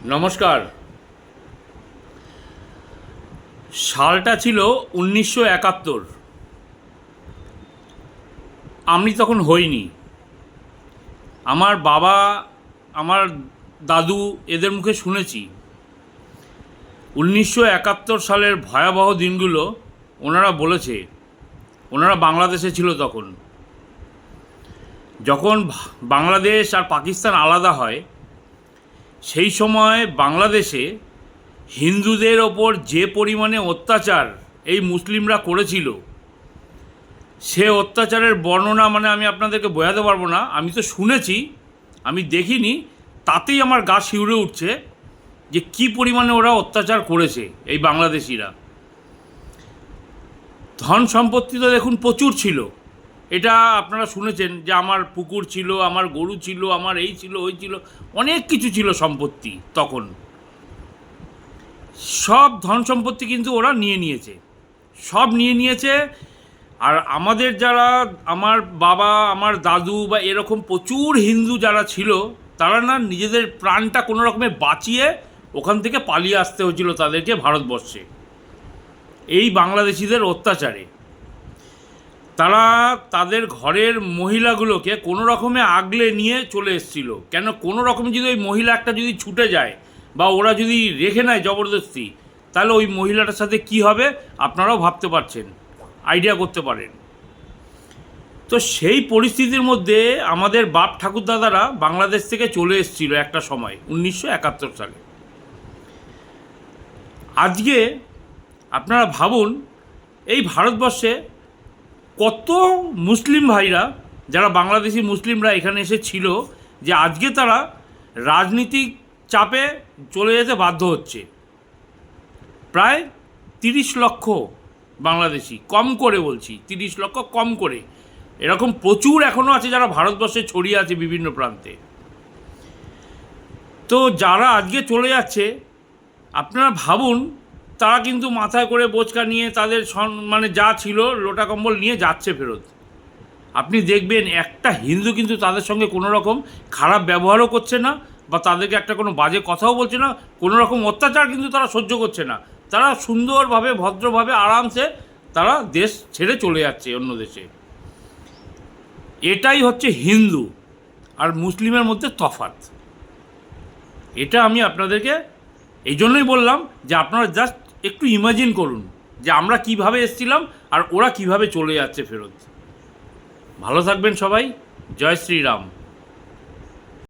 নমস্কার। সালটা ছিল 1971। আমি তখন হইনি। আমার বাবা, আমার দাদু এদের মুখে শুনেছি 1971 সালের ভয়াবহ দিনগুলো। ওনারা বলেছে, ওনারা বাংলাদেশে ছিল তখন, যখন বাংলাদেশ আর পাকিস্তান আলাদা হয়। সেই সময় বাংলাদেশে হিন্দুদের ওপর যে পরিমাণে অত্যাচার এই মুসলিমরা করেছিল, সে অত্যাচারের বর্ণনা আমি আপনাদেরকে বোঝাতে পারবো না। আমি তো শুনেছি, আমি দেখিনি, তাতেই আমার গা শিউরে উঠছে যে কি পরিমাণে ওরা অত্যাচার করেছে এই বাংলাদেশিরা। ধন সম্পত্তি তো দেখুন প্রচুর ছিল, এটা আপনারা শুনেছেন যে আমার পুকুর ছিল, আমার গরু ছিল, আমার এই ছিল, ওই ছিল, অনেক কিছু ছিল সম্পত্তি তখন। সব ধন সম্পত্তি কিন্তু ওরা নিয়ে নিয়েছে, সব নিয়ে নিয়েছে। আর আমাদের যারা, আমার বাবা, আমার দাদু বা এরকম প্রচুর হিন্দু যারা ছিল, তারা না নিজেদের প্রাণটা কোনো রকমে বাঁচিয়ে ওখান থেকে পালিয়ে আসতে হয়েছিল তাদেরকে ভারতবর্ষে এই বাংলাদেশিদের অত্যাচারে। তারা তাদের ঘরের মহিলাগুলোকে কোনো রকমে আগলে নিয়ে চলে এসেছিল। কেন, কোনো রকমে যদি ওই মহিলা একটা যদি ছুটে যায় বা ওরা যদি রেখে নেয় জবরদস্তি, তাহলে ওই মহিলাটার সাথে কি হবে আপনারাও ভাবতে পারছেন, আইডিয়া করতে পারেন। তো সেই পরিস্থিতির মধ্যে আমাদের বাপ ঠাকুরদাদারা বাংলাদেশ থেকে চলে এসেছিল একটা সময় 1971 সালে। আজকে আপনারা ভাবুন, এই ভারতবর্ষে কত মুসলিম ভাইরা, যারা বাংলাদেশি মুসলিমরা এখানে এসে ছিল, যে আজকে তারা রাজনীতিক চাপে চলে যেতে বাধ্য হচ্ছে। প্রায় 30 লক্ষ বাংলাদেশি, কম করে বলছি, 30 লক্ষ কম করে। এরকম প্রচুর এখনও আছে যারা ভারতবর্ষে ছড়িয়ে আছে বিভিন্ন প্রান্তে। তো যারা আজকে চলে যাচ্ছে, আপনারা ভাবুন, তারা কিন্তু মাথায় করে বোঁচকা নিয়ে তাদের যা ছিল লোটা কম্বল নিয়ে যাচ্ছে ফেরত। আপনি দেখবেন একটা হিন্দু কিন্তু তাদের সঙ্গে কোনো রকম খারাপ ব্যবহারও করছে না, বা তাদেরকে একটা কোনো বাজে কথাও বলছে না, কোনো রকম অত্যাচার কিন্তু তারা সহ্য করছে না। তারা সুন্দরভাবে, ভদ্রভাবে, আরামসে তারা দেশ ছেড়ে চলে যাচ্ছে অন্য দেশে। এটাই হচ্ছে হিন্দু আর মুসলিমের মধ্যে তফাৎ। এটা আমি আপনাদেরকে এই জন্যই বললাম যে আপনারা জাস্ট একটু ইমাজিন করুন যে আমরা কিভাবে এসেছিলাম আর ওরা কিভাবে চলে যাচ্ছে ফেরত। ভালো থাকবেন সবাই। জয় শ্রীরাম।